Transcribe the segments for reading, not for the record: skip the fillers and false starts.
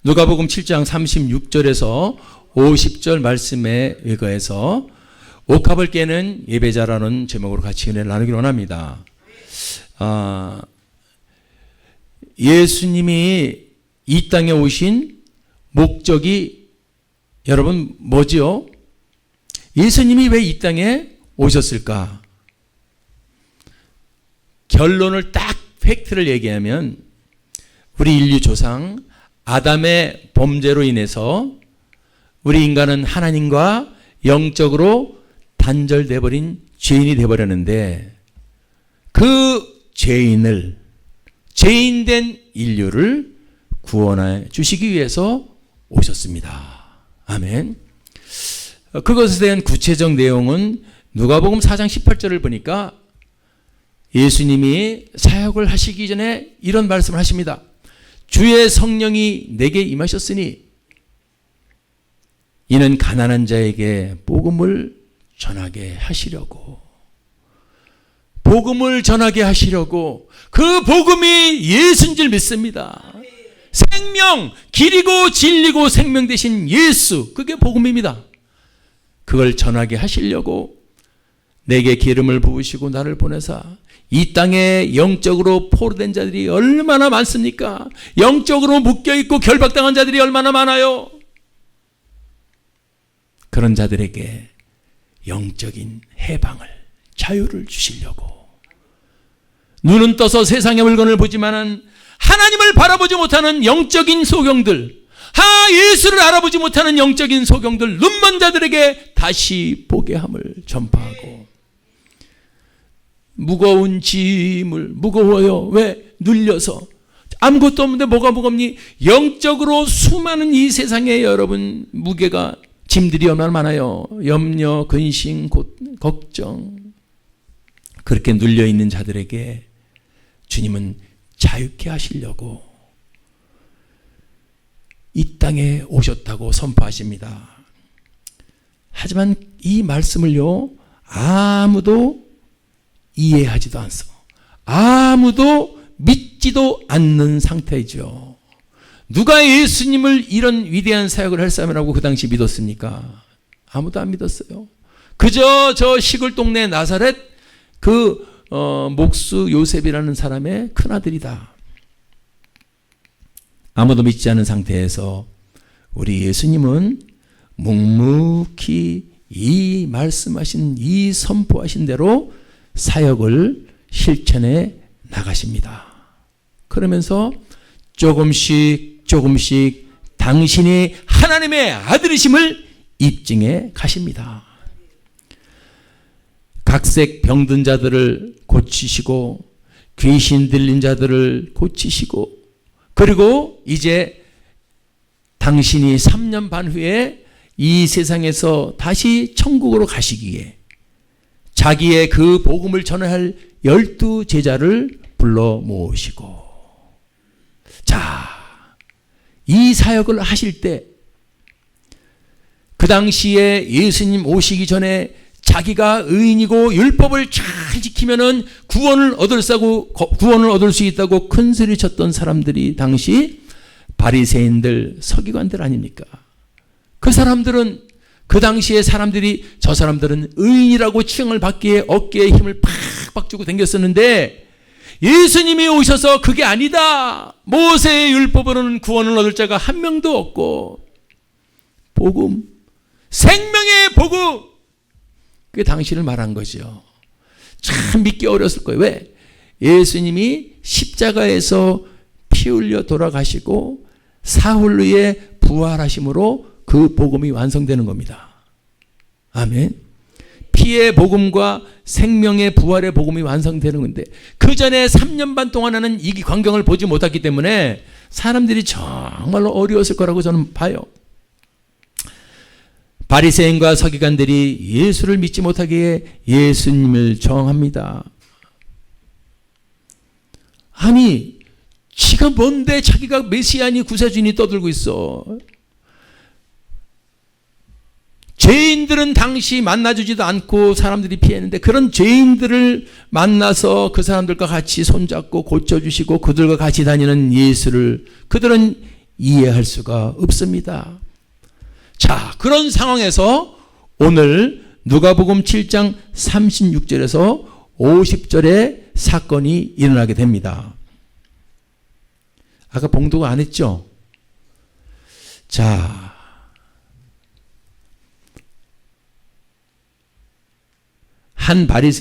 누가복음 7장 36절에서 50절 말씀에 의거해서 옥합을 깨는 예배자라는 제목으로 같이 은혜를 나누기를 원합니다. 예수님이 이 땅에 오신 목적이 여러분 뭐지요? 예수님이 왜 이 땅에 오셨을까? 결론을 딱 팩트를 얘기하면 우리 인류 조상 아담의 범죄로 인해서 우리 인간은 하나님과 영적으로 단절돼 버린 죄인이 돼 버렸는데 그 죄인된 인류를 구원해 주시기 위해서 오셨습니다. 아멘. 그것에 대한 구체적 내용은 누가복음 4장 18절을 보니까 예수님이 사역을 하시기 전에 이런 말씀을 하십니다. 주의 성령이 내게 임하셨으니 이는 가난한 자에게 복음을 전하게 하시려고 그 복음이 예수인 줄 믿습니다. 생명, 길이고 진리고 생명 되신 예수, 그게 복음입니다. 그걸 전하게 하시려고 내게 기름을 부으시고 나를 보내사 이 땅에 영적으로 포로된 자들이 얼마나 많습니까? 영적으로 묶여있고 결박당한 자들이 얼마나 많아요? 그런 자들에게 영적인 해방을, 자유를 주시려고 눈은 떠서 세상의 물건을 보지만은 하나님을 바라보지 못하는 영적인 소경들, 예수를 알아보지 못하는 영적인 소경들, 눈먼 자들에게 다시 보게 함을 전파하고 무거운 짐을, 무거워요. 왜? 눌려서 아무것도 없는데 뭐가 무겁니? 영적으로 수많은 이 세상에 여러분 무게가, 짐들이 얼마나 많아요. 염려, 근심, 걱정. 그렇게 눌려있는 자들에게 주님은 자유케 하시려고 이 땅에 오셨다고 선포하십니다. 하지만 이 말씀을요, 아무도 이해하지도 않소. 아무도 믿지도 않는 상태죠. 누가 예수님을 이런 위대한 사역을 할 사람이라고 그 당시 믿었습니까? 아무도 안 믿었어요. 그저 저 시골 동네 나사렛 목수 요셉이라는 사람의 큰아들이다. 아무도 믿지 않은 상태에서 우리 예수님은 묵묵히 이 말씀하신, 이 선포하신 대로 사역을 실천해 나가십니다. 그러면서 조금씩 당신이 하나님의 아들이심을 입증해 가십니다. 각색 병든 자들을 고치시고 귀신 들린 자들을 고치시고, 그리고 이제 당신이 3년 반 후에 이 세상에서 다시 천국으로 가시기에 자기의 그 복음을 전할 12제자를 불러 모으시고, 자, 이 사역을 하실 때 그 당시에 예수님 오시기 전에 자기가 의인이고 율법을 잘 지키면은 구원을 얻을 수 있다고 큰 소리 쳤던 사람들이 당시 바리새인들, 서기관들 아닙니까? 그 사람들은, 그 당시에 사람들이, 저 사람들은 의인이라고 칭을 받기에 어깨에 힘을 팍팍 주고 다녔었는데, 예수님이 오셔서 그게 아니다, 모세의 율법으로는 구원을 얻을 자가 한 명도 없고, 복음, 생명의 복음, 그게 당신을 말한 거죠. 참 믿기 어렸을 거예요. 왜? 예수님이 십자가에서 피 흘려 돌아가시고 사흘 후에 부활하심으로 그 복음이 완성되는 겁니다. 아멘. 피의 복음과 생명의 부활의 복음이 완성되는 건데, 그 전에 3년 반 동안에는 이 광경을 보지 못했기 때문에 사람들이 정말로 어려웠을 거라고 저는 봐요. 바리새인과 서기관들이 예수를 믿지 못하기에 예수님을 저항합니다. 아니, 지가 뭔데 자기가 메시아니 구세주니 떠들고 있어. 죄인들은 당시 만나주지도 않고 사람들이 피했는데, 그런 죄인들을 만나서 그 사람들과 같이 손잡고 고쳐주시고 그들과 같이 다니는 예수를, 그들은 이해할 수가 없습니다. 자, 그런 상황에서 오늘 누가복음 7장 36절에서 50절의 사건이 일어나게 됩니다. 아까 봉독 안 했죠? 자,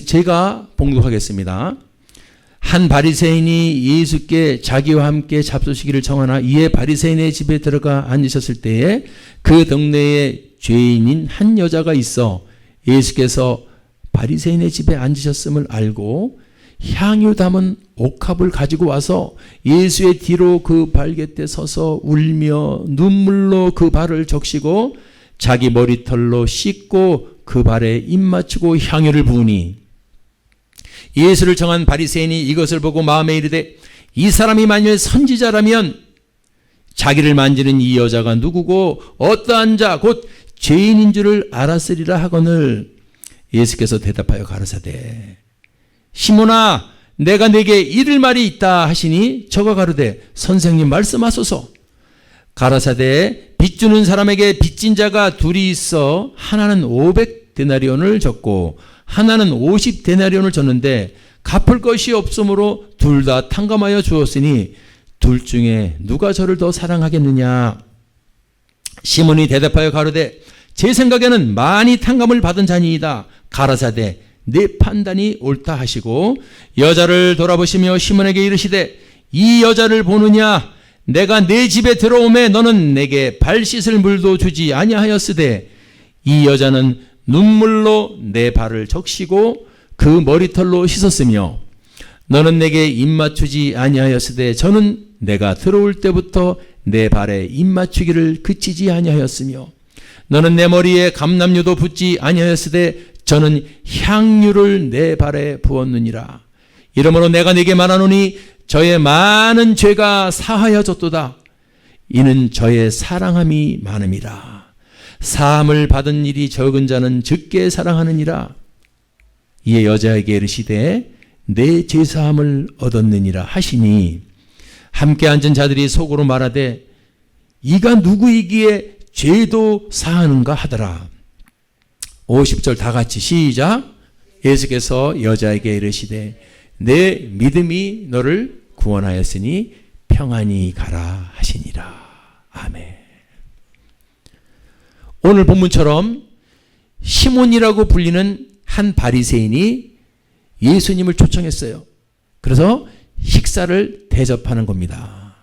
제가 봉독하겠습니다. 한 바리새인이 예수께 자기와 함께 잡수시기를 청하나 이에 바리새인의 집에 들어가 앉으셨을 때에 그 동네에 죄인인 한 여자가 있어 예수께서 바리새인의 집에 앉으셨음을 알고 향유 담은 옥합을 가지고 와서 예수의 뒤로 그 발 곁에 서서 울며 눈물로 그 발을 적시고 자기 머리털로 씻고 그 발에 입 맞추고 향유를 부으니 예수를 청한 바리새인이 이것을 보고 마음에 이르되 이 사람이 만일 선지자라면 자기를 만지는 이 여자가 누구고 어떠한 자 곧 죄인인 줄을 알았으리라 하거늘 예수께서 대답하여 가라사대 시몬아 내가 네게 이를 말이 있다 하시니 저가 가로되 선생님 말씀하소서. 가라사대 빚 주는 사람에게 빚진 자가 둘이 있어 하나는 500데나리온을 졌고 하나는 50데나리온을 졌는데 갚을 것이 없으므로 둘 다 탕감하여 주었으니 둘 중에 누가 저를 더 사랑하겠느냐. 시몬이 대답하여 가로되 제 생각에는 많이 탕감을 받은 자니이다. 가라사대 내 판단이 옳다 하시고 여자를 돌아보시며 시몬에게 이르시되 이 여자를 보느냐. 내가 내 집에 들어오매 너는 내게 발 씻을 물도 주지 아니하였으되 이 여자는 눈물로 내 발을 적시고 그 머리털로 씻었으며 너는 내게 입 맞추지 아니하였으되 저는 내가 들어올 때부터 내 발에 입 맞추기를 그치지 아니하였으며 너는 내 머리에 감람유도 붓지 아니하였으되 저는 향유를 내 발에 부었느니라. 이러므로 내가 네게 말하노니 저의 많은 죄가 사하여졌도다. 이는 저의 사랑함이 많음이라. 사함을 받은 일이 적은 자는 적게 사랑하느니라. 이에 여자에게 이르시되 내 죄사함을 얻었느니라 하시니 함께 앉은 자들이 속으로 말하되 이가 누구이기에 죄도 사하는가 하더라. 50절 다 같이 시작. 예수께서 여자에게 이르시되 내 믿음이 너를 구원하였으니 평안히 가라 하시니라. 아멘. 오늘 본문처럼 시몬이라고 불리는 한 바리새인이 예수님을 초청했어요. 그래서 식사를 대접하는 겁니다.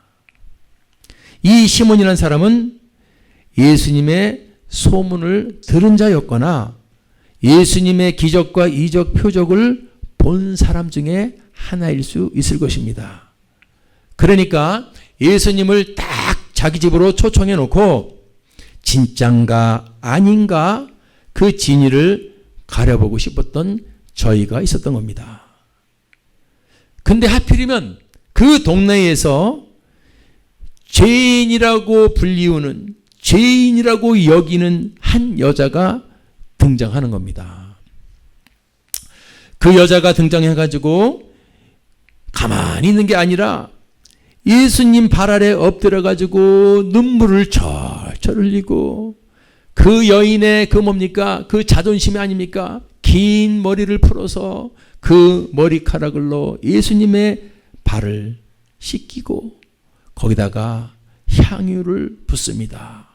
이 시몬이라는 사람은 예수님의 소문을 들은 자였거나 예수님의 기적과 이적 표적을 본 사람 중에 하나일 수 있을 것입니다. 그러니까 예수님을 딱 자기 집으로 초청해 놓고 진짠가 아닌가 그 진위를 가려보고 싶었던 저희가 있었던 겁니다. 근데 하필이면 그 동네에서 죄인이라고 불리우는 죄인이라고 여기는 한 여자가 등장하는 겁니다. 그 여자가 등장해가지고 가만히 있는 게 아니라 예수님 발 아래 엎드려가지고 눈물을 철철 흘리고 그 여인의 그 뭡니까? 그 자존심이 아닙니까? 긴 머리를 풀어서 그 머리카락으로 예수님의 발을 씻기고 거기다가 향유를 붓습니다.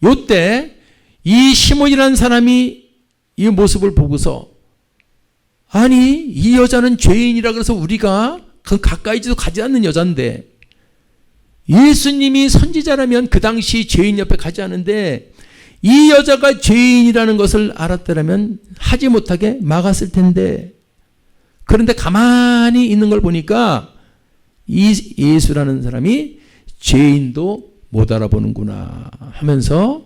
요때 이 시몬이라는 사람이 이 모습을 보고서 아니 이 여자는 죄인이라 그래서 우리가 그 가까이지도 가지 않는 여잔데 예수님이 선지자라면 그 당시 죄인 옆에 가지 않은데 이 여자가 죄인이라는 것을 알았더라면 하지 못하게 막았을 텐데 그런데 가만히 있는 걸 보니까 이 예수라는 사람이 죄인도 못 알아보는구나 하면서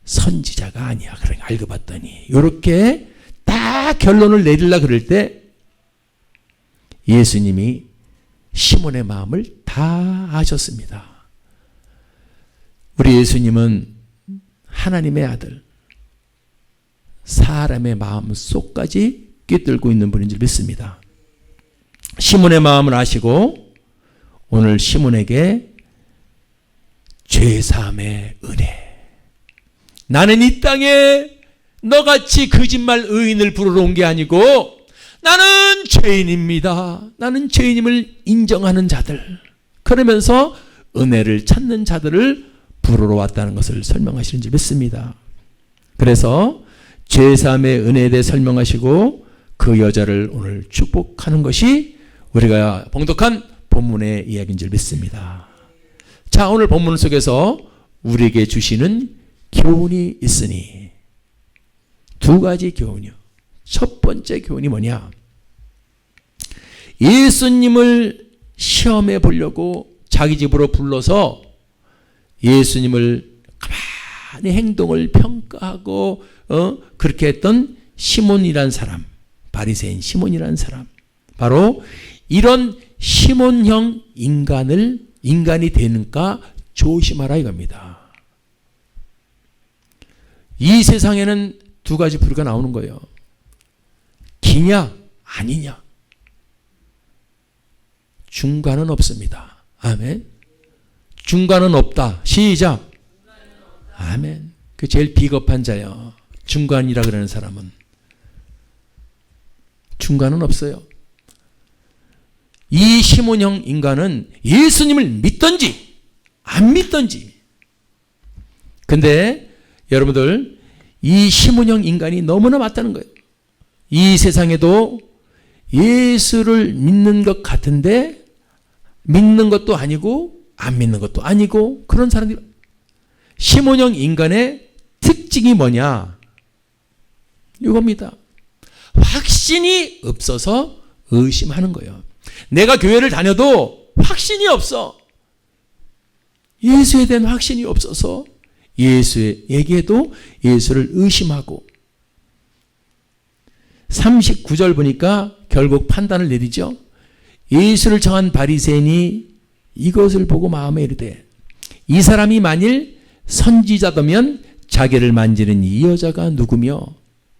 선지자가 아니야. 그러니까 알고 봤더니 이렇게 딱 결론을 내리려고 그럴 때 예수님이 시몬의 마음을 다 아셨습니다. 우리 예수님은 하나님의 아들, 사람의 마음 속까지 꿰뚫고 있는 분인 줄 믿습니다. 시몬의 마음을 아시고 오늘 시몬에게 죄사함의 은혜. 나는 이 땅에 너같이 거짓말 의인을 부르러 온 게 아니고 나는 죄인입니다. 나는 죄인임을 인정하는 자들, 그러면서 은혜를 찾는 자들을 부르러 왔다는 것을 설명하시는 줄 믿습니다. 그래서 죄사함의 은혜에 대해 설명하시고 그 여자를 오늘 축복하는 것이 우리가 봉독한 본문의 이야기인 줄 믿습니다. 자, 오늘 본문 속에서 우리에게 주시는 교훈이 있으니 두 가지 교훈이요. 첫 번째 교훈이 뭐냐? 예수님을 시험해 보려고 자기 집으로 불러서 예수님을 가만히 행동을 평가하고 그렇게 했던 시몬이란 사람, 바리새인 시몬이란 사람, 바로 이런 시몬형 인간이 되는가 조심하라 이겁니다. 이 세상에는 두 가지 부류가 나오는 거예요. 기냐 아니냐. 중간은 없습니다. 아멘. 중간은 없다. 시작. 아멘. 그 제일 비겁한 자요. 중간이라 그러는 사람은. 중간은 없어요. 이 시몬형 인간은 예수님을 믿든지 안 믿든지. 근데 여러분들, 이 시몬형 인간이 너무나 맞다는 거예요. 이 세상에도 예수를 믿는 것 같은데 믿는 것도 아니고 안 믿는 것도 아니고 그런 사람들이. 시몬형 인간의 특징이 뭐냐? 이겁니다. 확신이 없어서 의심하는 거예요. 내가 교회를 다녀도 확신이 없어. 예수에 대한 확신이 없어서 예수에게도 예수를 의심하고. 39절 보니까 결국 판단을 내리죠. 예수를 청한 바리새인이 이것을 보고 마음에 이르되 이 사람이 만일 선지자더면 자기를 만지는 이 여자가 누구며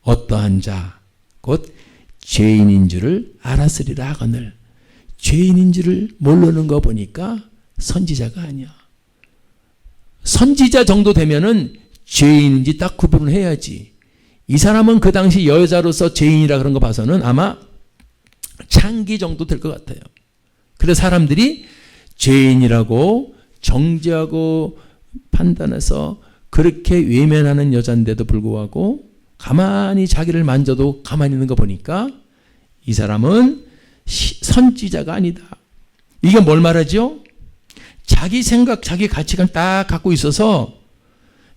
어떠한 자 곧 죄인인 줄을 알았으리라 하거늘. 죄인인 줄을 모르는 거 보니까 선지자가 아니야. 선지자 정도 되면은 죄인인지 딱 구분을 해야지. 이 사람은 그 당시 여자로서 죄인이라 그런 거 봐서는 아마 창기 정도 될 것 같아요. 그래서 사람들이 죄인이라고 정죄하고 판단해서 그렇게 외면하는 여자인데도 불구하고 가만히 자기를 만져도 가만히 있는 거 보니까 이 사람은 선지자가 아니다. 이게 뭘 말하죠? 자기 생각, 자기 가치관 딱 갖고 있어서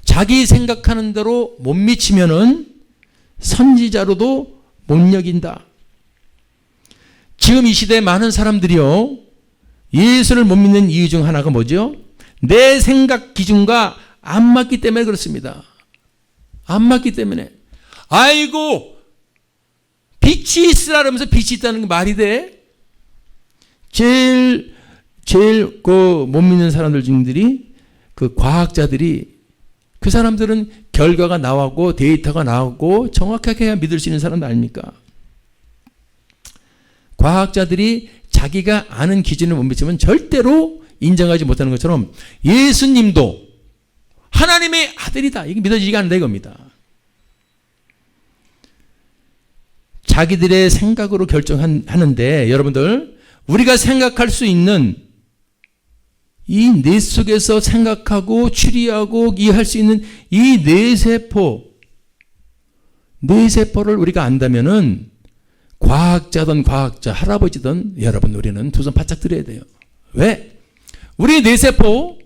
자기 생각하는 대로 못 미치면은 선지자로도 못 여긴다. 지금 이 시대에 많은 사람들이요, 예수를 못 믿는 이유 중 하나가 뭐죠? 내 생각 기준과 안 맞기 때문에 그렇습니다. 안 맞기 때문에. 아이고, 빛이 있으라 그러면서 빛이 있다는 게 말이 돼? 제일 그 못 믿는 사람들 중들이 그 과학자들이, 그 사람들은 결과가 나오고 데이터가 나오고 정확하게 해야 믿을 수 있는 사람들 아닙니까? 과학자들이 자기가 아는 기준을 못 미치면 절대로 인정하지 못하는 것처럼 예수님도 하나님의 아들이다, 이게 믿어지지가 않는다 이겁니다. 자기들의 생각으로 결정하는데, 여러분들, 우리가 생각할 수 있는 이 뇌 속에서 생각하고 추리하고 이해할 수 있는 이 뇌세포를 우리가 안다면은 과학자든 과학자 할아버지든 여러분, 우리는 두 손 바짝 들어야 돼요. 왜? 우리 뇌세포,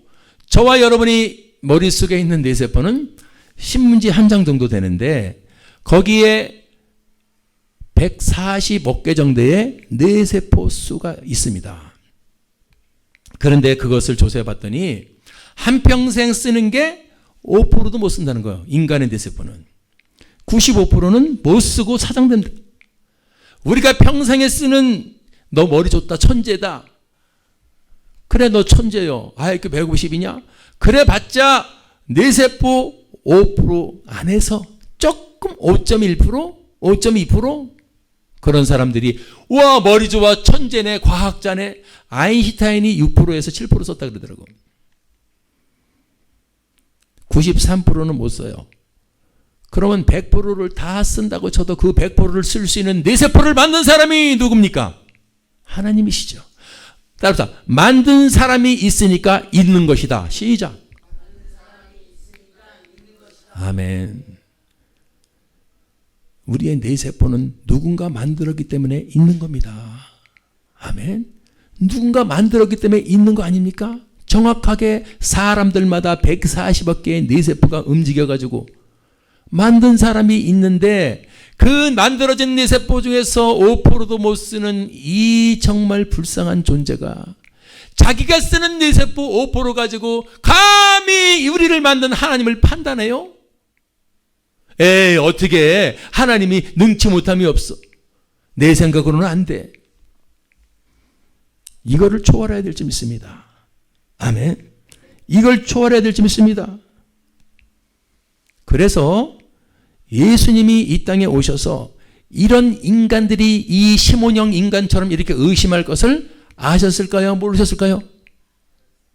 저와 여러분이 머릿속에 있는 뇌세포는 신문지 한 장 정도 되는데 거기에 145개 정도의 뇌세포 수가 있습니다. 그런데 그것을 조사해 봤더니 한평생 쓰는 게 5%도 못 쓴다는 거예요. 인간의 뇌세포는. 95%는 못 쓰고 사장된다. 우리가 평생에 쓰는, 너 머리 좋다, 천재다. 그래, 너 천재요. IQ 150이냐? 그래 봤자 뇌세포 5% 안에서 조금 5.1%, 5.2% 그런 사람들이 와 머리 좋아 천재네 과학자네 아인슈타인이 6%에서 7% 썼다 그러더라고. 93%는 못 써요. 그러면 100%를 다 쓴다고 쳐도 그 100%를 쓸 수 있는 뇌세포를 만든 사람이 누굽니까? 하나님이시죠. 따라서 만든 사람이 있으니까 있는 것이다. 시작. 아멘. 우리의 뇌세포는 누군가 만들었기 때문에 있는 겁니다. 아멘. 누군가 만들었기 때문에 있는 거 아닙니까? 정확하게 사람들마다 140억 개의 뇌세포가 움직여가지고 만든 사람이 있는데 그 만들어진 뇌세포 중에서 5%도 못 쓰는 이 정말 불쌍한 존재가 자기가 쓰는 뇌세포 5% 가지고 감히 우리를 만든 하나님을 판단해요? 에이, 어떻게 하나님이 능치 못함이 없어. 내 생각으로는 안 돼. 이거를 초월해야 될 점 있습니다. 아멘. 이걸 초월해야 될 점 있습니다. 그래서 예수님이 이 땅에 오셔서 이런 인간들이 이 시몬형 인간처럼 이렇게 의심할 것을 아셨을까요? 모르셨을까요?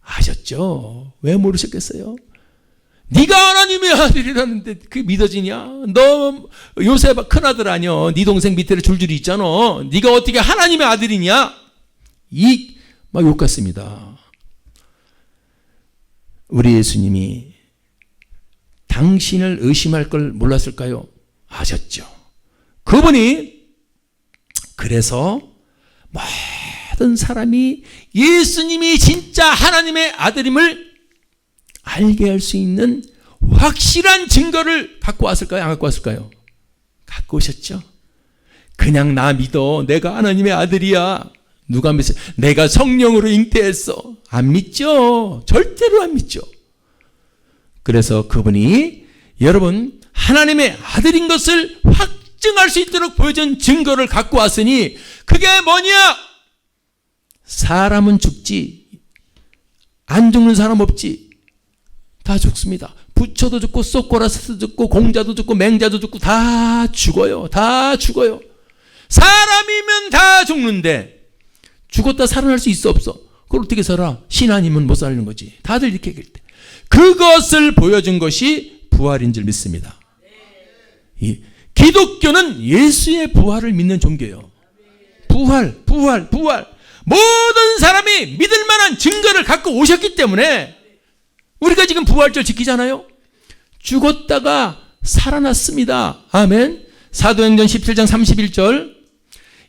아셨죠. 왜 모르셨겠어요? 네가 하나님의 아들이라는데 그게 믿어지냐? 너 요셉 큰아들 아니여. 네 동생 밑에 줄줄이 있잖아. 네가 어떻게 하나님의 아들이냐? 이 막 욕 같습니다. 우리 예수님이 당신을 의심할 걸 몰랐을까요? 아셨죠. 그분이 그래서 모든 사람이 예수님이 진짜 하나님의 아들임을 알게 할 수 있는 확실한 증거를 갖고 왔을까요? 안 갖고 왔을까요? 갖고 오셨죠. 그냥 나 믿어. 내가 하나님의 아들이야. 누가 믿어요? 내가 성령으로 잉태했어. 안 믿죠. 절대로 안 믿죠. 그래서 그분이 여러분 하나님의 아들인 것을 확증할 수 있도록 보여준 증거를 갖고 왔으니 그게 뭐냐? 사람은 죽지 안 죽는 사람 없지. 다 죽습니다. 부처도 죽고 소꼬라스도 죽고 공자도 죽고 맹자도 죽고 다 죽어요. 다 죽어요. 사람이면 다 죽는데 죽었다 살아날 수 있어 없어? 그걸 어떻게 살아? 신 아니면 못 사는 거지. 다들 이렇게 얘기할 때 그것을 보여준 것이 부활인 줄 믿습니다. 이 기독교는 예수의 부활을 믿는 종교예요. 부활. 모든 사람이 믿을 만한 증거를 갖고 오셨기 때문에 우리가 지금 부활절 지키잖아요. 죽었다가 살아났습니다. 아멘. 사도행전 17장 31절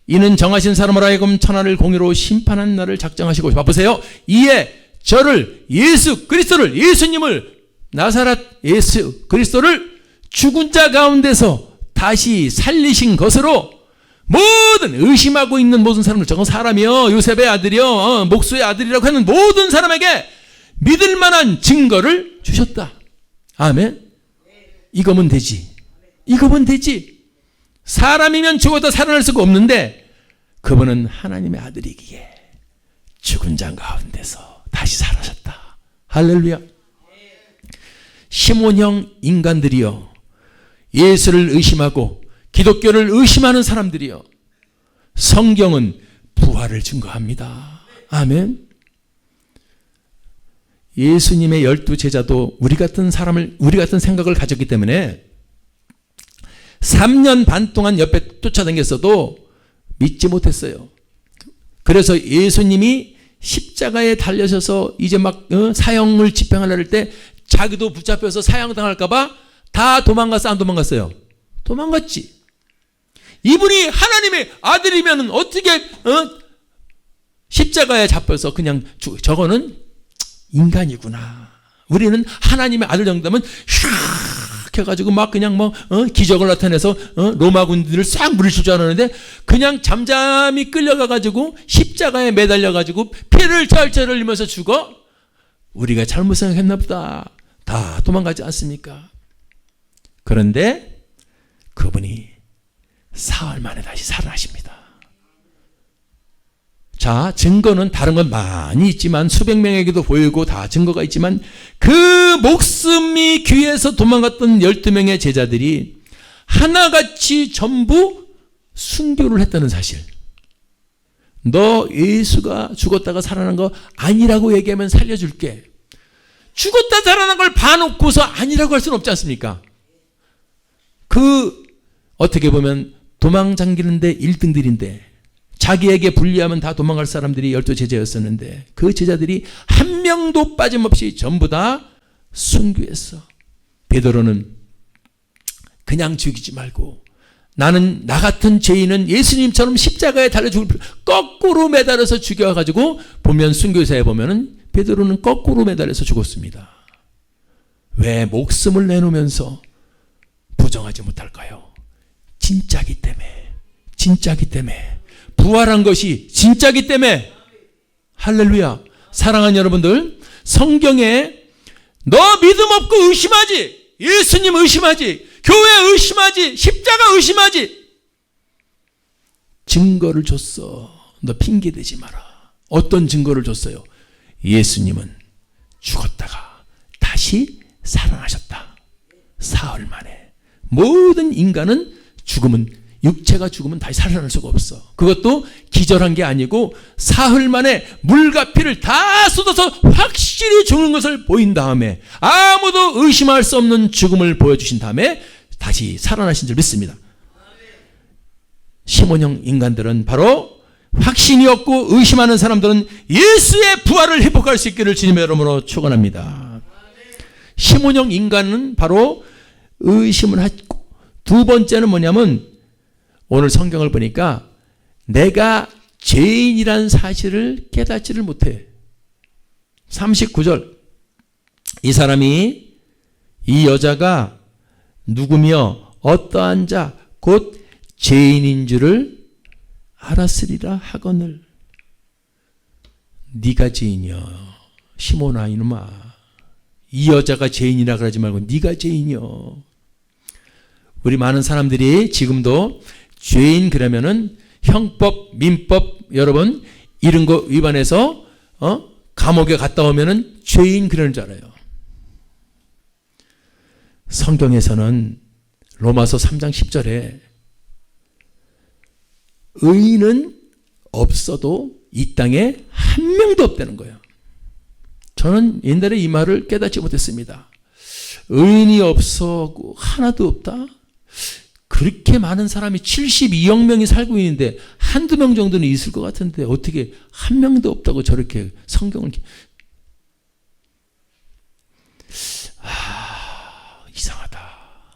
이는 정하신 사람으로 하여금 천하를 공의로 심판한 날을 작정하시고 봐보세요. 이에 저를 예수님을 나사렛 예수 그리스도를 죽은 자 가운데서 다시 살리신 것으로 모든 의심하고 있는 모든 사람들 저건 사람이요 요셉의 아들이요 목수의 아들이라고 하는 모든 사람에게 믿을 만한 증거를 주셨다. 아멘. 이거면 되지. 사람이면 죽어도 살아날 수가 없는데 그분은 하나님의 아들이기에 죽은 자 가운데서 다시 살아셨다. 할렐루야. 시몬형 인간들이요 예수를 의심하고 기독교를 의심하는 사람들이요 성경은 부활을 증거합니다. 아멘. 예수님의 12 제자도 우리 같은 생각을 가졌기 때문에 3년 반 동안 옆에 쫓아다녔어도 믿지 못했어요. 그래서 예수님이 십자가에 달려셔서 이제 막 사형을 집행하려 할 때 자기도 붙잡혀서 사형당할까봐 다 도망갔어? 안 도망갔어요? 도망갔지. 이분이 하나님의 아들이면 어떻게 십자가에 잡혀서 그냥 저거는 인간이구나. 우리는 하나님의 아들 정도면 휙 해가지고 막 그냥 기적을 나타내서 로마 군들을 싹 물리칠 줄 알았는데 그냥 잠잠히 끌려가가지고 십자가에 매달려가지고 피를 쩔쩔 흘리면서 죽어? 우리가 잘못 생각했나 보다. 다 도망가지 않습니까? 그런데 그분이 사흘 만에 다시 살아나십니다. 자, 증거는 다른 건 많이 있지만 수백 명에게도 보이고 다 증거가 있지만 그 목숨이 귀해서 도망갔던 12명의 제자들이 하나같이 전부 순교를 했다는 사실. 너 예수가 죽었다가 살아난 거 아니라고 얘기하면 살려줄게. 죽었다 살아난 걸 봐놓고서 아니라고 할 수는 없지 않습니까? 어떻게 보면 도망 잠기는데 1등들인데 자기에게 불리하면 다 도망갈 사람들이 12제자였었는데 그 제자들이 한 명도 빠짐없이 전부 다 순교했어. 베드로는 그냥 죽이지 말고 나는 나 같은 죄인은 예수님처럼 십자가에 달려 죽을 거꾸로 매달아서 죽여가지고 보면 순교사에 보면은 베드로는 거꾸로 매달려서 죽었습니다. 왜 목숨을 내놓으면서 부정하지 못할까요? 진짜기 때문에. 진짜기 때문에. 부활한 것이 진짜기 때문에. 할렐루야. 사랑하는 여러분들, 성경에 너 믿음 없고 의심하지, 예수님 의심하지, 교회 의심하지, 십자가 의심하지, 증거를 줬어. 너 핑계대지 마라. 어떤 증거를 줬어요? 예수님은 죽었다가 다시 살아나셨다. 사흘 만에. 모든 인간은 육체가 죽으면 다시 살아날 수가 없어. 그것도 기절한 게 아니고 사흘 만에 물과 피를 다 쏟아서 확실히 죽는 것을 보인 다음에 아무도 의심할 수 없는 죽음을 보여주신 다음에 다시 살아나신 줄 믿습니다. 시몬형 인간들은 바로 확신이 없고 의심하는 사람들은 예수의 부활을 회복할 수 있기를 주님의 이름으로 축원합니다. 시몬형 인간은 바로 의심을 하고, 두 번째는 뭐냐면 오늘 성경을 보니까 내가 죄인이란 사실을 깨닫지를 못해. 39절, 이 여자가 누구며 어떠한 자 곧 죄인인 줄을 알았으리라 하거늘. 네가 죄인이여 시몬아 이놈아. 이 여자가 죄인이라 그러지 말고 네가 죄인이여. 우리 많은 사람들이 지금도 죄인 그러면은 형법, 민법, 여러분 이런 거 위반해서 감옥에 갔다 오면은 죄인 그러는 줄 알아요. 성경에서는 로마서 3장 10절에 의인은 없어도 이 땅에 한 명도 없다는 거예요. 저는 옛날에 이 말을 깨닫지 못했습니다. 의인이 없어 하나도 없다? 그렇게 많은 사람이 72억 명이 살고 있는데 한두 명 정도는 있을 것 같은데 어떻게 한 명도 없다고 저렇게 성경을 이상하다.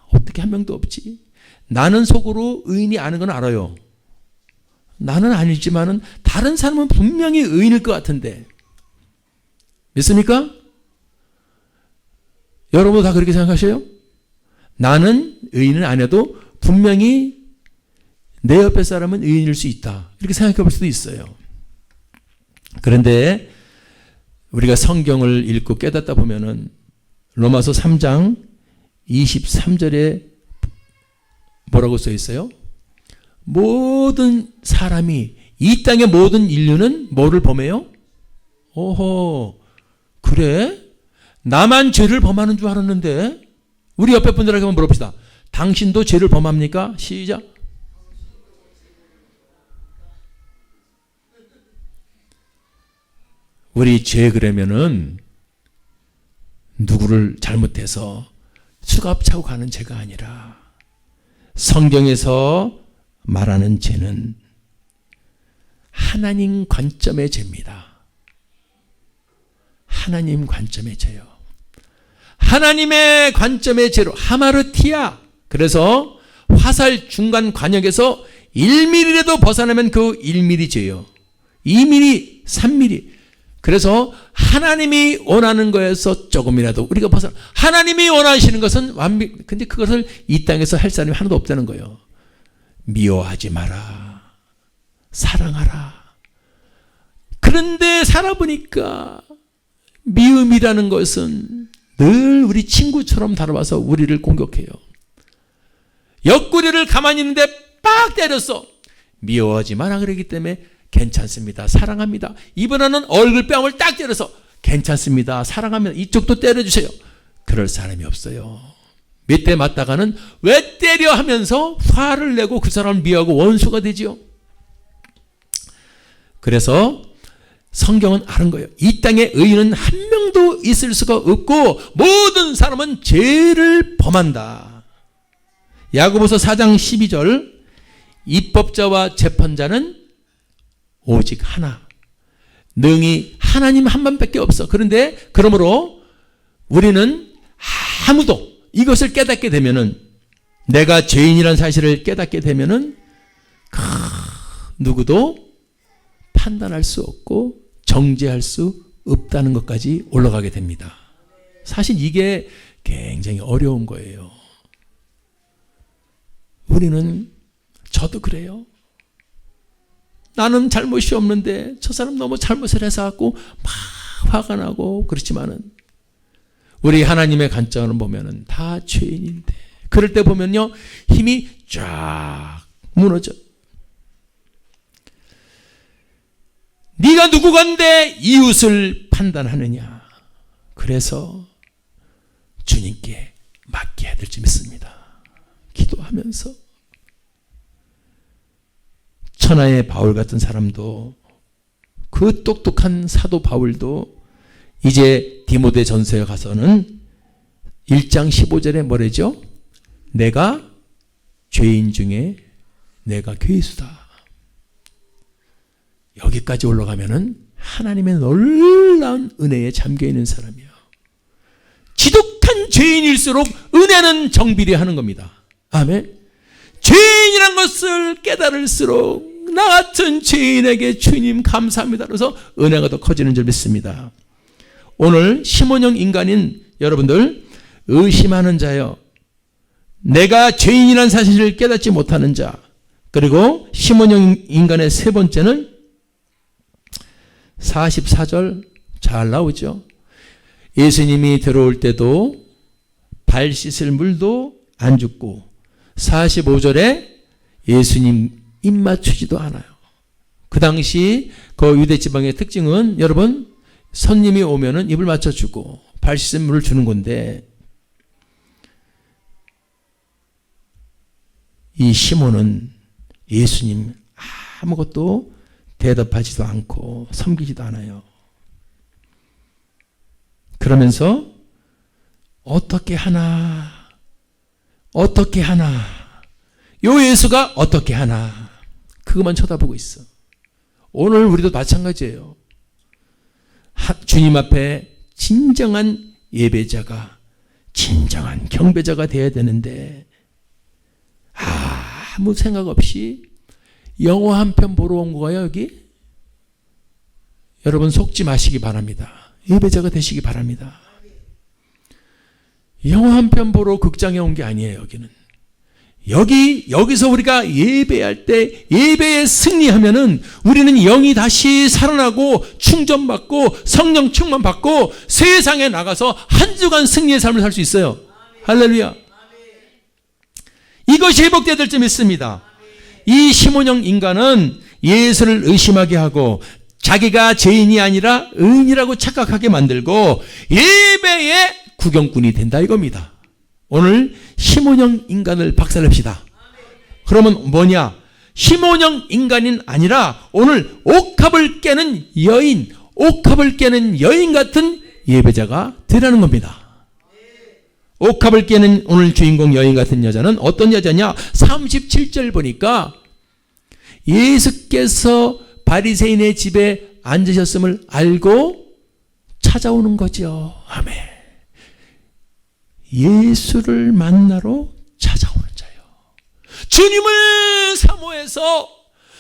어떻게 한 명도 없지? 나는 속으로 의인이 아는 건 알아요. 나는 아니지만은 다른 사람은 분명히 의인일 것 같은데 믿습니까? 여러분도 다 그렇게 생각하셔요? 나는 의인은 아니어도 분명히 내 옆에 사람은 의인일 수 있다. 이렇게 생각해 볼 수도 있어요. 그런데 우리가 성경을 읽고 깨닫다 보면은 로마서 3장 23절에 뭐라고 써 있어요? 모든 사람이, 이 땅의 모든 인류는 뭐를 범해요? 오호, 그래? 나만 죄를 범하는 줄 알았는데. 우리 옆에 분들에게 한번 물어봅시다. 당신도 죄를 범합니까? 시작. 우리 죄 그러면은 누구를 잘못해서 수갑차고 가는 죄가 아니라 성경에서 말하는 죄는 하나님 관점의 죄입니다. 하나님 관점의 죄요. 하나님의 관점의 죄로 하마르티아. 그래서 화살 중간 관역에서 1mm라도 벗어나면 그 1mm 죄요. 2mm, 3mm. 그래서 하나님이 원하는 거에서 조금이라도 우리가 벗어나. 하나님이 원하시는 것은 완벽. 근데 그것을 이 땅에서 할 사람이 하나도 없다는 거예요. 미워하지 마라. 사랑하라. 그런데 살아보니까 미움이라는 것은 늘 우리 친구처럼 다뤄와서 우리를 공격해요. 옆구리를 가만히 있는데 빡 때렸어. 미워하지 마라 그러기 때문에 괜찮습니다. 사랑합니다. 이번에는 얼굴 뺨을 딱 때려서 괜찮습니다. 사랑합니다. 이쪽도 때려주세요. 그럴 사람이 없어요. 몇 대 맞다가는 왜 때려 하면서 화를 내고 그 사람을 미워하고 원수가 되지요. 그래서 성경은 아는 거예요. 이 땅에 의인은 한 명도 있을 수가 없고 모든 사람은 죄를 범한다. 야고보서 4장 12절 입법자와 재판자는 오직 하나, 능히 하나님 한 분밖에 없어. 그런데 그러므로 우리는 아무도 이것을 깨닫게 되면은, 내가 죄인이라는 사실을 깨닫게 되면은 누구도 판단할 수 없고 정죄할 수 없다는 것까지 올라가게 됩니다. 사실 이게 굉장히 어려운 거예요. 우리는, 저도 그래요. 나는 잘못이 없는데 저 사람 너무 잘못을 해서 갖고 막 화가 나고 그렇지만은 우리 하나님의 관점을 보면은 다 죄인인데, 그럴 때 보면요 힘이 쫙 무너져. 네가 누구건데 이웃을 판단하느냐. 그래서 주님께 맡겨야 될 줄 믿습니다. 기도하면서. 천하의 바울 같은 사람도, 그 똑똑한 사도 바울도 이제 디모데 전서에 가서는 1장 15절에 뭐래죠? 내가 죄인 중에 내가 괴수다. 여기까지 올라가면은 하나님의 놀라운 은혜에 잠겨있는 사람이에요. 지독한 죄인일수록 은혜는 정비례 하는 겁니다. 아멘. 죄인이란 것을 깨달을수록 나 같은 죄인에게 주님 감사합니다. 그래서 은혜가 더 커지는 줄 믿습니다. 오늘 시몬형 인간인 여러분들, 의심하는 자요, 내가 죄인이라는 사실을 깨닫지 못하는 자, 그리고 시몬형 인간의 세 번째는 44절 잘 나오죠. 예수님이 들어올 때도 발 씻을 물도 안 줍고 45절에 예수님 입 맞추지도 않아요. 그 당시 그 유대 지방의 특징은 여러분, 손님이 오면은 입을 맞춰주고 발 씻은 물을 주는 건데, 이 시몬은 예수님 아무것도 대답하지도 않고 섬기지도 않아요. 그러면서 어떻게 하나, 어떻게 하나, 요 예수가 어떻게 하나, 그것만 쳐다보고 있어. 오늘 우리도 마찬가지예요. 주님 앞에 진정한 예배자가, 진정한 경배자가 되어야 되는데 아무 생각 없이 영화 한 편 보러 온 거예요, 여기? 여러분 속지 마시기 바랍니다. 예배자가 되시기 바랍니다. 영화 한 편 보러 극장에 온 게 아니에요, 여기는. 여기서 우리가 예배할 때, 예배에 승리하면은 우리는 영이 다시 살아나고 충전받고 성령 충만받고 세상에 나가서 한 주간 승리의 삶을 살 수 있어요. 할렐루야. 이것이 회복되어야 될 줄 믿습니다. 이 시몬형 인간은 예수를 의심하게 하고 자기가 죄인이 아니라 의인이라고 착각하게 만들고 예배의 구경꾼이 된다 이겁니다. 오늘 시몬형 인간을 박살냅시다. 그러면 뭐냐? 시몬형 인간이 아니라 오늘 옥합을 깨는 여인, 옥합을 깨는 여인 같은 예배자가 되라는 겁니다. 옥합을 깨는 오늘 주인공 여인 같은 여자는 어떤 여자냐? 37절 보니까 예수께서 바리새인의 집에 앉으셨음을 알고 찾아오는 거죠. 아멘. 예수를 만나러 찾아오는 자요. 주님을 사모해서,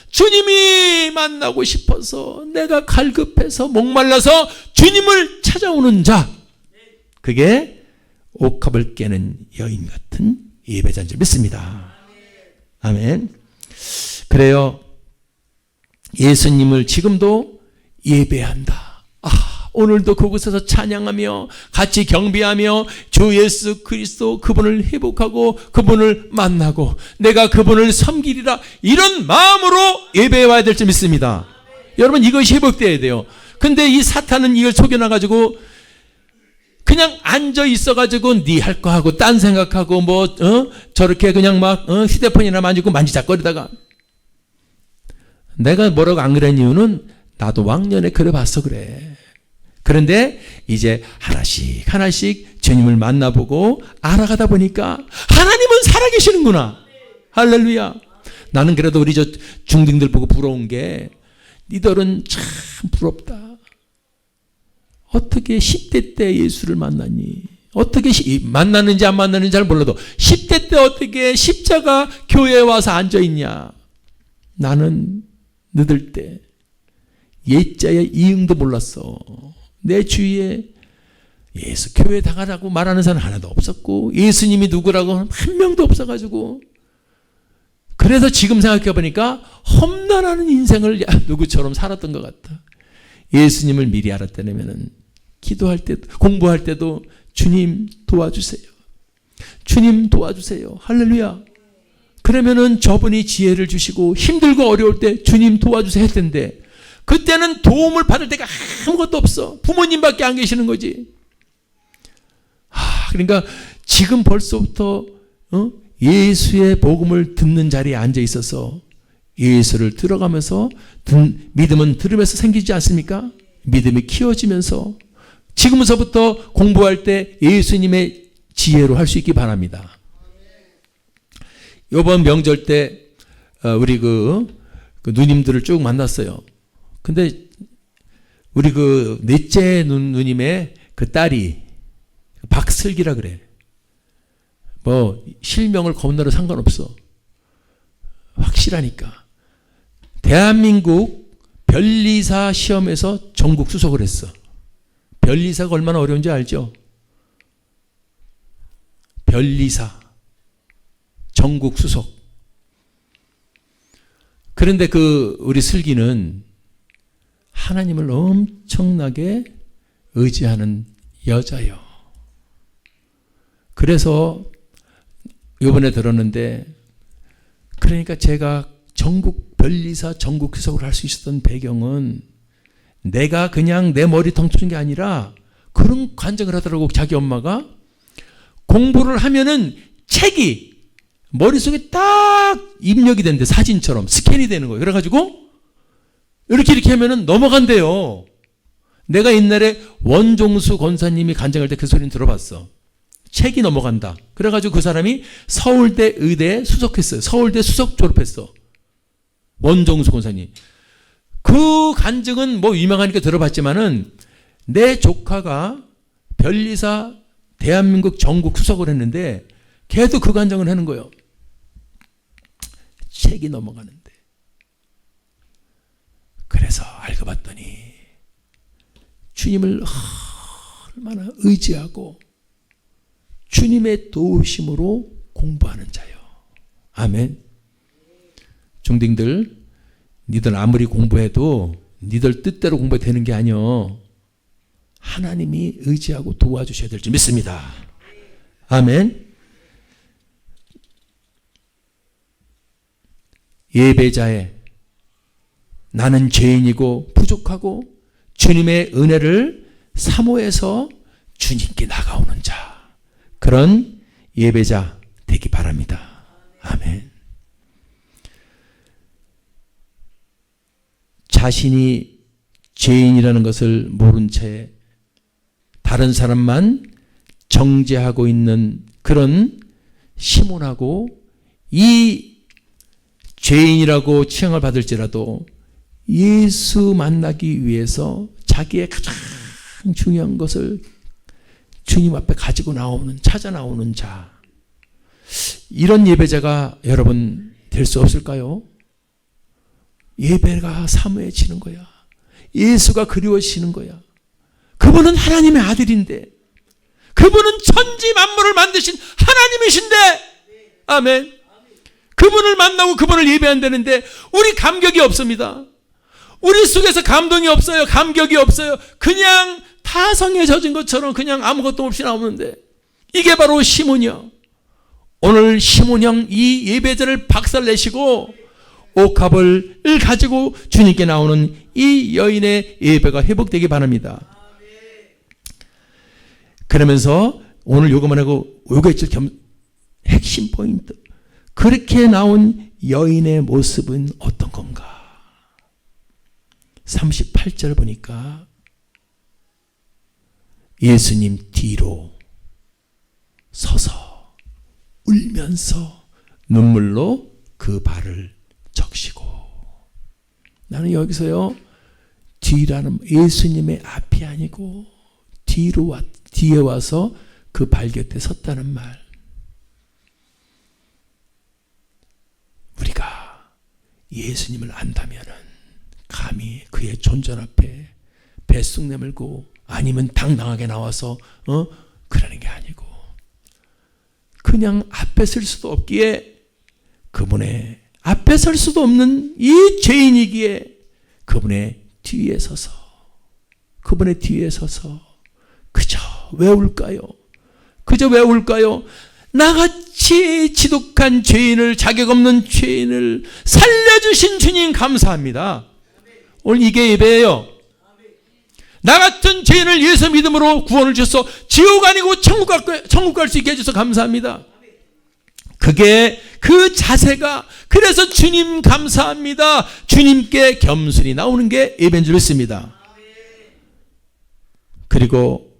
주님이 만나고 싶어서, 내가 갈급해서 목말라서 주님을 찾아오는 자, 그게 옥합을 깨는 여인 같은 예배자인 줄 믿습니다. 아멘. 그래요. 예수님을 지금도 예배한다. 오늘도 그곳에서 찬양하며 같이 경배하며 주 예수 그리스도 그분을 회복하고 그분을 만나고 내가 그분을 섬기리라, 이런 마음으로 예배해 와야 될 줄 믿습니다. 여러분, 이것이 회복되어야 돼요. 근데 이 사탄은 이걸 속여놔가지고 그냥 앉아 있어가지고 네 할 거 하고 딴 생각하고 저렇게 그냥 막 휴대폰이나 만지고 만지작거리다가 내가 뭐라고 안 그런 이유는 나도 왕년에 그래 봤어 그래. 그런데 이제 하나씩 하나씩 주님을 만나보고 알아가다 보니까 하나님은 살아계시는구나. 할렐루야. 나는 그래도 우리 저 중딩들 보고 부러운 게 니들은 참 부럽다. 어떻게 10대 때 예수를 만났니? 어떻게 만났는지 안 만났는지 잘 몰라도 10대 때 어떻게 십자가 교회에 와서 앉아있냐? 나는 늦을 때 예자의 이응도 몰랐어. 내 주위에 예수 교회 당하라고 말하는 사람 하나도 없었고 예수님이 누구라고 한 명도 없어가지고 그래서 지금 생각해 보니까 험난한 인생을 누구처럼 살았던 것 같다. 예수님을 미리 알았다면은 기도할 때 공부할 때도 주님 도와주세요. 주님 도와주세요. 할렐루야. 그러면은 저분이 지혜를 주시고 힘들고 어려울 때 주님 도와주세요 했을 텐데 그때는 도움을 받을 데가 아무것도 없어. 부모님밖에 안 계시는 거지. 그러니까 지금 벌써부터 예수의 복음을 듣는 자리에 앉아 있어서 예수를 들어가면서 믿음은 들으면서 생기지 않습니까? 믿음이 키워지면서 지금서부터 공부할 때 예수님의 지혜로 할 수 있기 바랍니다. 이번 명절 때 우리 그 누님들을 쭉 만났어요. 근데 우리 그 넷째 누님의 그 딸이 박슬기라 그래. 뭐 실명을 거문나로 상관없어. 확실하니까. 대한민국 변리사 시험에서 전국 수석을 했어. 변리사가 얼마나 어려운지 알죠? 변리사 전국 수석. 그런데 그 우리 슬기는 하나님을 엄청나게 의지하는 여자요. 그래서 이번에 들었는데 그러니까 제가 전국 변리사 전국 수석을 할 수 있었던 배경은 내가 그냥 내 머리통 푸는 게 아니라 그런 간증을 하더라고. 자기 엄마가 공부를 하면은 책이 머릿속에 딱 입력이 된대. 사진처럼 스캔이 되는 거예요. 그래가지고 이렇게 하면은 넘어간대요. 내가 옛날에 원종수 권사님이 간증할 때 그 소리는 들어봤어. 책이 넘어간다. 그래가지고 그 사람이 서울대 의대에 수석했어요. 서울대 수석 졸업했어. 원종수 권사님. 그 간증은 뭐 유명하니까 들어봤지만은 내 조카가 변리사 대한민국 전국 수석을 했는데 걔도 그 간증을 하는 거예요. 책이 넘어가는데. 그래서 알고 봤더니 주님을 얼마나 의지하고 주님의 도우심으로 공부하는 자요. 아멘. 중딩들, 니들 아무리 공부해도 니들 뜻대로 공부해도 되는 게 아니요. 하나님이 의지하고 도와주셔야 될 줄 믿습니다. 아멘. 예배자의 나는 죄인이고 부족하고 주님의 은혜를 사모해서 주님께 나가오는 자. 그런 예배자 되기 바랍니다. 아멘. 자신이 죄인이라는 것을 모른 채 다른 사람만 정죄하고 있는 그런 시몬하고 이 죄인이라고 칭함을 받을지라도 예수 만나기 위해서 자기의 가장 중요한 것을 주님 앞에 가지고 찾아 나오는 자. 이런 예배자가 여러분 될 수 없을까요? 예배가 사모해지는 거야. 예수가 그리워지는 거야. 그분은 하나님의 아들인데, 그분은 천지 만물을 만드신 하나님이신데, 아멘. 그분을 만나고 그분을 예배한다는데 우리 감격이 없습니다. 우리 속에서 감동이 없어요. 감격이 없어요. 그냥 타성에 젖은 것처럼 그냥 아무것도 없이 나오는데 이게 바로 시몬이야. 오늘 시몬 형 이 예배자를 박살내시고 옥합을 가지고 주님께 나오는 이 여인의 예배가 회복되기 바랍니다. 그러면서 오늘 요거만 하고 요거 있죠. 핵심 포인트. 그렇게 나온 여인의 모습은 어떤 건가? 38절 보니까 예수님 뒤로 서서 울면서 눈물로 그 발을 적시고. 나는 여기서요, 뒤라는 예수님의 앞이 아니고 뒤에 와서 그 발 곁에 섰다는 말. 우리가 예수님을 안다면은 감히 그의 존전 앞에 뱃속 내밀고 아니면 당당하게 나와서 그러는 게 아니고 그냥 앞에 설 수도 없기에 그분의 앞에 설 수도 없는 이 죄인이기에 그분의 뒤에 서서 그저 왜 울까요? 그저 왜 울까요? 나같이 지독한 죄인을, 자격 없는 죄인을 살려주신 주님 감사합니다. 오늘 이게 예배예요. 나 같은 죄인을 예수 믿음으로 구원을 주셔서 지옥 아니고 천국 갈 수 있게 해주셔서 감사합니다. 그게 그 자세가, 그래서 주님 감사합니다, 주님께 겸손히 나오는 게 예배인 줄 믿습니다. 그리고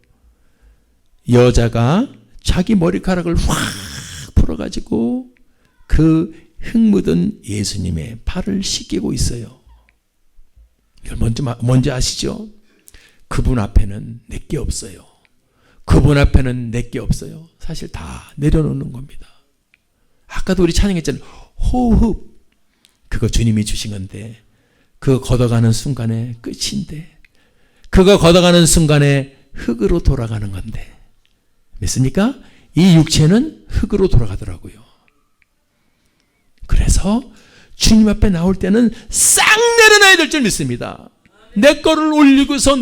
여자가 자기 머리카락을 확 풀어가지고 그 흙 묻은 예수님의 발을 씻기고 있어요. 이걸 뭔지 아시죠? 그분 앞에는 내게 없어요. 그분 앞에는 내게 없어요. 사실 다 내려놓는 겁니다. 아까도 우리 찬양했잖아요. 호흡. 그거 주님이 주신 건데, 그거 걷어가는 순간에 끝인데, 그거 걷어가는 순간에 흙으로 돌아가는 건데, 믿습니까? 이 육체는 흙으로 돌아가더라고요. 그래서 주님 앞에 나올 때는 싹 내려놔야 될 줄 믿습니다. 내 거를 올리고서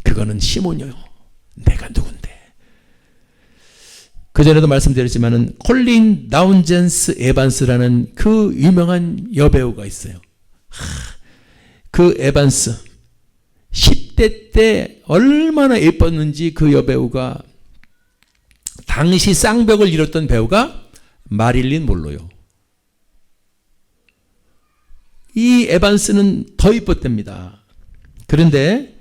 그거는 시몬이요. 내가 누군데. 그전에도 말씀드렸지만은 콜린 다운젠스 에반스라는 그 유명한 여배우가 있어요. 그 에반스 10대 때 얼마나 예뻤는지 그 여배우가, 당시 쌍벽을 이뤘던 배우가 마릴린 몰로요. 이 에반스는 더 이뻤답니다. 그런데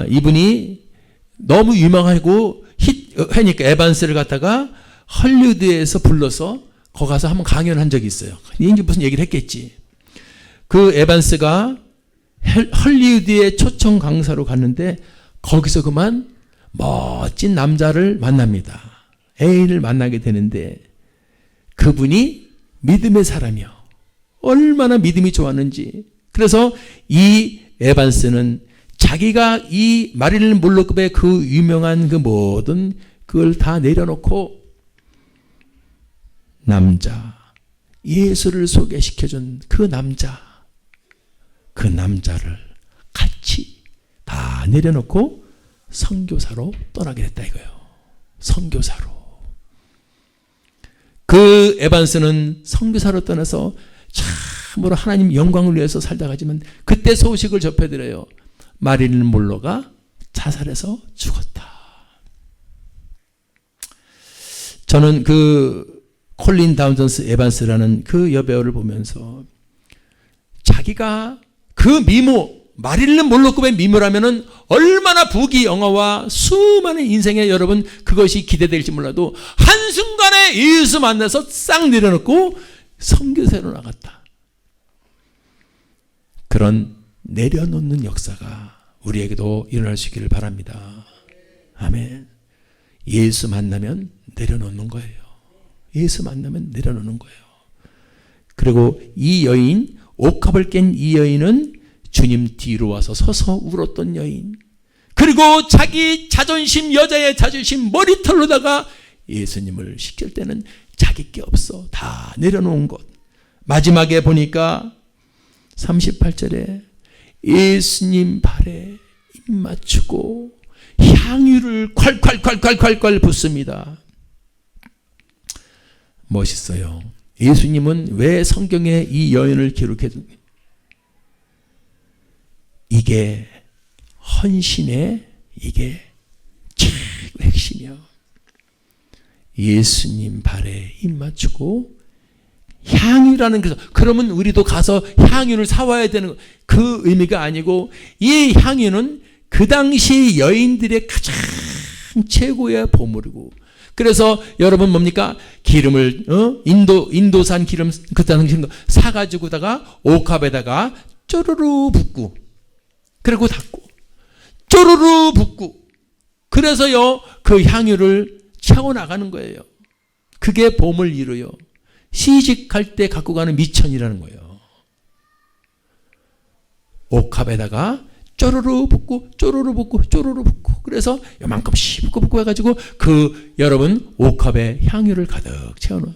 이분이 너무 유명하고 하니까 에반스를 갖다가 헐리우드에서 불러서 거기 가서 한번 강연한 적이 있어요. 이제 무슨 얘기를 했겠지. 그 에반스가 헐리우드의 초청 강사로 갔는데 거기서 그만 멋진 남자를 만납니다. 애인을 만나게 되는데 그분이 믿음의 사람이요. 얼마나 믿음이 좋았는지. 그래서 이 에반스는 자기가 이 마릴린 몰로급의 그 유명한 그 모든 그걸 다 내려놓고 남자, 예수를 소개시켜준 그 남자를 같이 다 내려놓고 선교사로 떠나게 됐다 이거예요. 선교사로. 그 에반스는 선교사로 떠나서 참으로 하나님 영광을 위해서 살다 가지만 그때 소식을 접해드려요. 마릴린 몰로가 자살해서 죽었다. 저는 그 콜린 다운존스 에반스라는 그 여배우를 보면서 자기가 그 미모, 마릴린 몰로급의 미모라면은 얼마나 부귀영화와 수많은 인생에 여러분 그것이 기대될지 몰라도 한순간에 예수 만나서 싹 내려놓고 선교사로 나갔다. 그런 내려놓는 역사가 우리에게도 일어날 수 있기를 바랍니다. 아멘. 예수 만나면 내려놓는 거예요. 예수 만나면 내려놓는 거예요. 그리고 이 여인, 옥합을 깬 이 여인은 주님 뒤로 와서 서서 울었던 여인. 그리고 자기 자존심, 여자의 자존심 머리털로다가 예수님을 시킬 때는 자기 게 없어. 다 내려놓은 것. 마지막에 보니까 38절에 예수님 발에 입 맞추고 향유를 콸콸콸콸콸콸 붓습니다. 멋있어요. 예수님은 왜 성경에 이 여인을 기록했는지, 이게 헌신의 이게 최고 핵심이야. 예수님 발에 입 맞추고 향유라는 것은, 그러면 우리도 가서 향유를 사와야 되는 그 의미가 아니고, 이 향유는 그 당시 여인들의 가장 최고의 보물이고, 그래서 여러분 뭡니까? 기름을 인도산 기름 그 당시 사가지고다가 옥합에다가 쪼르르 붓고, 그리고 닫고 쪼르르 붓고, 그래서요 그 향유를 채워 나가는 거예요. 그게 보물 이루요. 시집갈 때 갖고 가는 미천이라는 거예요. 옥합에다가 쪼르르 붓고 쪼르르 붓고 쪼르르 붓고, 그래서 요만큼씩 붓고 해가지고 그 여러분 옥합에 향유를 가득 채워넣어요.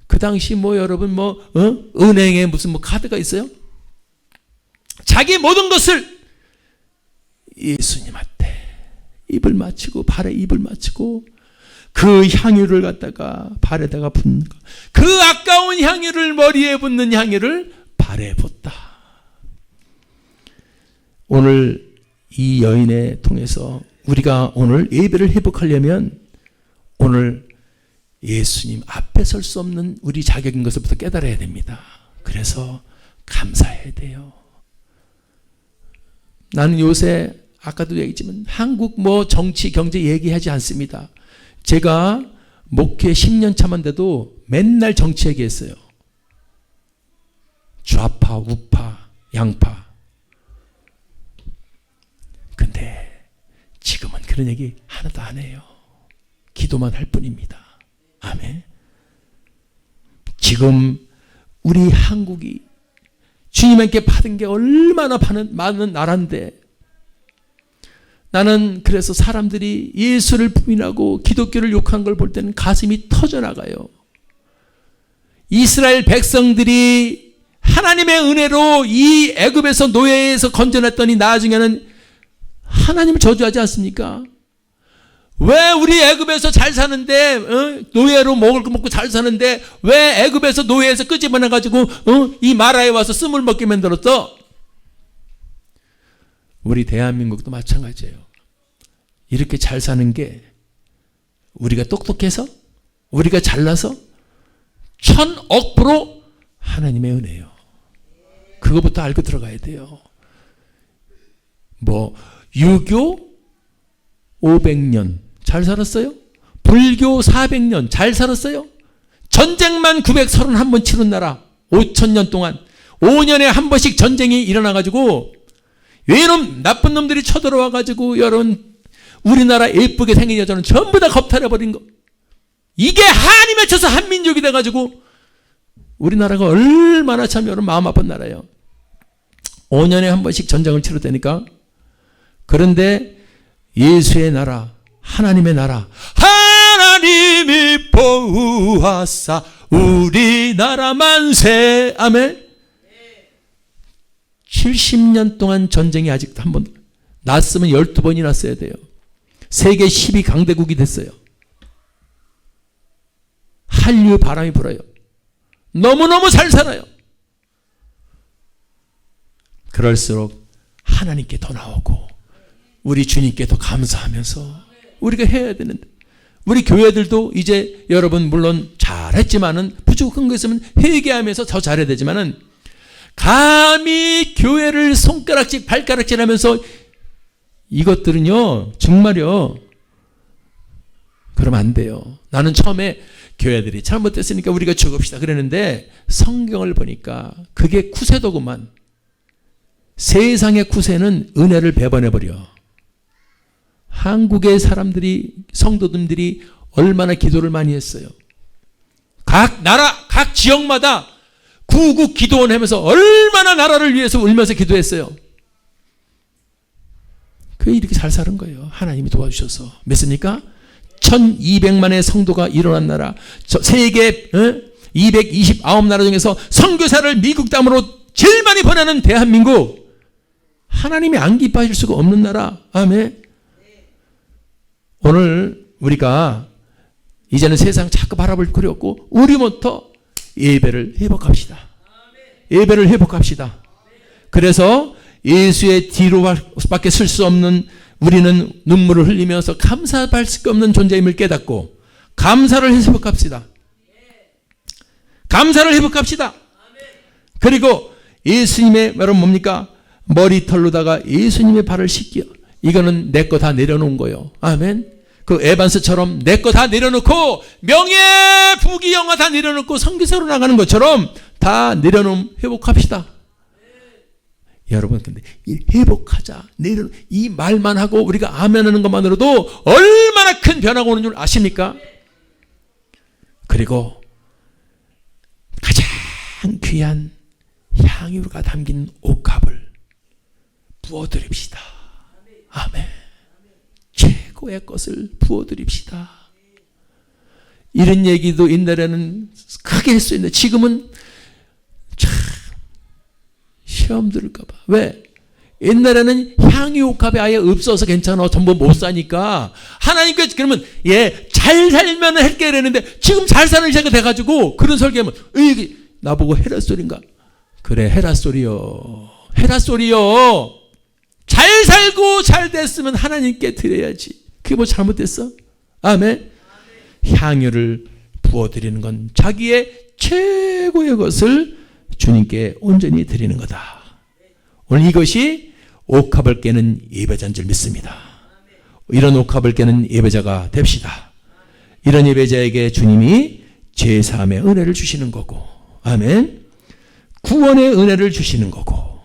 그 당시 여러분 은행에 무슨 카드가 있어요? 자기 모든 것을 예수님한테 입을 맞추고, 발에 입을 맞추고, 그 향유를 갖다가 발에다가 붓는 거, 그 아까운 향유를, 머리에 붓는 향유를 발에 붓다. 오늘 이 여인에 통해서 우리가 오늘 예배를 회복하려면 오늘 예수님 앞에 설 수 없는 우리 자격인 것을부터 깨달아야 됩니다. 그래서 감사해야 돼요. 나는 요새 아까도 얘기했지만 한국 정치 경제 얘기하지 않습니다. 제가 목회 10년 차만 돼도 맨날 정치 얘기했어요. 좌파, 우파, 양파. 근데 지금은 그런 얘기 하나도 안 해요. 기도만 할 뿐입니다. 아멘. 지금 우리 한국이 주님께 받은 게 얼마나 많은 나라인데, 나는 그래서 사람들이 예수를 부인하고 기독교를 욕한 걸 볼 때는 가슴이 터져나가요. 이스라엘 백성들이 하나님의 은혜로 이 애굽에서 노예에서 건져냈더니 나중에는 하나님을 저주하지 않습니까? 왜 우리 애굽에서 잘 사는데 노예로 먹을 거 먹고 잘 사는데 왜 애굽에서 노예에서 끄집어내가지고 이 마라에 와서 씀을 먹게 만들었어? 우리 대한민국도 마찬가지예요. 이렇게 잘 사는 게 우리가 똑똑해서, 우리가 잘나서, 1000억% 하나님의 은혜예요. 그거부터 알고 들어가야 돼요. 유교 500년 잘 살았어요? 불교 400년 잘 살았어요? 전쟁만 931번 치른 나라 5000년 동안 5년에 한 번씩 전쟁이 일어나가지고 외놈 나쁜 놈들이 쳐들어와가지고 여러분 우리나라 예쁘게 생긴 여자는 전부 다 겁탈해버린 거. 이게 한이 맺혀서 한민족이 돼가지고 우리나라가 얼마나 참 여러분 마음 아픈 나라예요. 5년에 한 번씩 전쟁을 치렀다니까. 그런데 예수의 나라, 하나님의 나라, 하나님이 보호하사 우리나라 만세. 아멘. 70년 동안 전쟁이 아직도 한 번, 났으면 12번이 났어야 돼요. 세계 10위 강대국이 됐어요. 한류 바람이 불어요. 너무너무 잘 살아요. 그럴수록 하나님께 더 나오고 우리 주님께 더 감사하면서 우리가 해야 되는데, 우리 교회들도 이제 여러분 물론 잘했지만은 부족한 거 있으면 회개하면서 더 잘해야 되지만은 감히 교회를 손가락질 발가락질 하면서 이것들은요 정말요 그러면 안 돼요. 나는 처음에 교회들이 잘못됐으니까 우리가 죽읍시다 그랬는데 성경을 보니까 그게 쿠세도구만. 세상의 쿠세는 은혜를 배반해버려. 한국의 사람들이, 성도들이 얼마나 기도를 많이 했어요. 각 나라, 각 지역마다 구국 기도원 하면서 얼마나 나라를 위해서 울면서 기도했어요. 그게 이렇게 잘 사는 거예요. 하나님이 도와주셔서. 믿습니까? 1200만의 성도가 일어난 나라, 세계 229나라 중에서 선교사를 미국 땅으로 제일 많이 보내는 대한민국, 하나님이 안 기뻐하실 수가 없는 나라. 아멘. 오늘 우리가 이제는 세상 자꾸 바라볼 필요 없고 우리부터 예배를 회복합시다. 예배를 회복합시다. 그래서 예수의 뒤로밖에 쓸 수 없는 우리는 눈물을 흘리면서 감사할 수 없는 존재임을 깨닫고 감사를 회복합시다. 감사를 회복합시다. 그리고 예수님의 말은 뭡니까? 머리털로다가 예수님의 발을 씻겨. 이거는 내 거 다 내려놓은 거예요. 아멘. 그 에반스처럼 내 거 다 내려놓고 명예, 부귀, 영화 다 내려놓고 선교사로 나가는 것처럼 다 내려놓으면 회복합시다. 여러분, 근데 이 회복하자, 이 말만 하고 우리가 아멘하는 것만으로도 얼마나 큰 변화가 오는 줄 아십니까? 그리고 가장 귀한 향유가 담긴 옥합을 부어드립시다. 아멘. 최고의 것을 부어드립시다. 이런 얘기도 옛날에는 크게 했었는데 지금은 참 시험 들을까봐. 왜? 옛날에는 향유 옥합이 아예 없어서 괜찮아. 전부 못 사니까. 하나님께서 그러면 잘 살면 할게 이랬는데 지금 잘 사는 시대가 돼가지고 그런 설계하면 나보고 헤라 소리인가? 그래, 헤라 소리요. 헤라 소리요. 잘 살고 잘 됐으면 하나님께 드려야지. 그게 뭐 잘못됐어? 아멘. 향유를 부어드리는 건 자기의 최고의 것을 주님께 온전히 드리는 거다. 오늘 이것이 옥합을 깨는 예배자인 줄 믿습니다. 이런 옥합을 깨는 예배자가 됩시다. 이런 예배자에게 주님이 제사함의 은혜를 주시는 거고, 아멘. 구원의 은혜를 주시는 거고,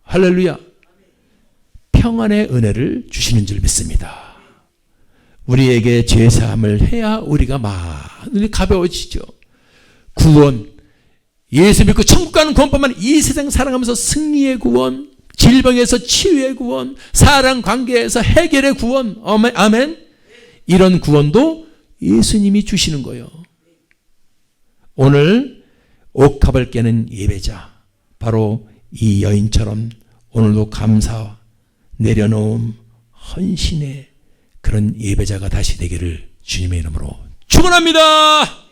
할렐루야. 평안의 은혜를 주시는 줄 믿습니다. 우리에게 제사함을 해야 우리가 많이 가벼워지죠. 구원, 예수 믿고 천국 가는 구원뿐만 이 세상 살아가면서 승리의 구원, 질병에서 치유의 구원, 사랑 관계에서 해결의 구원, 아멘. 이런 구원도 예수님이 주시는 거예요. 오늘 옥합을 깨는 예배자, 바로 이 여인처럼 오늘도 감사와 내려놓음, 헌신의 그런 예배자가 다시 되기를 주님의 이름으로 축원합니다.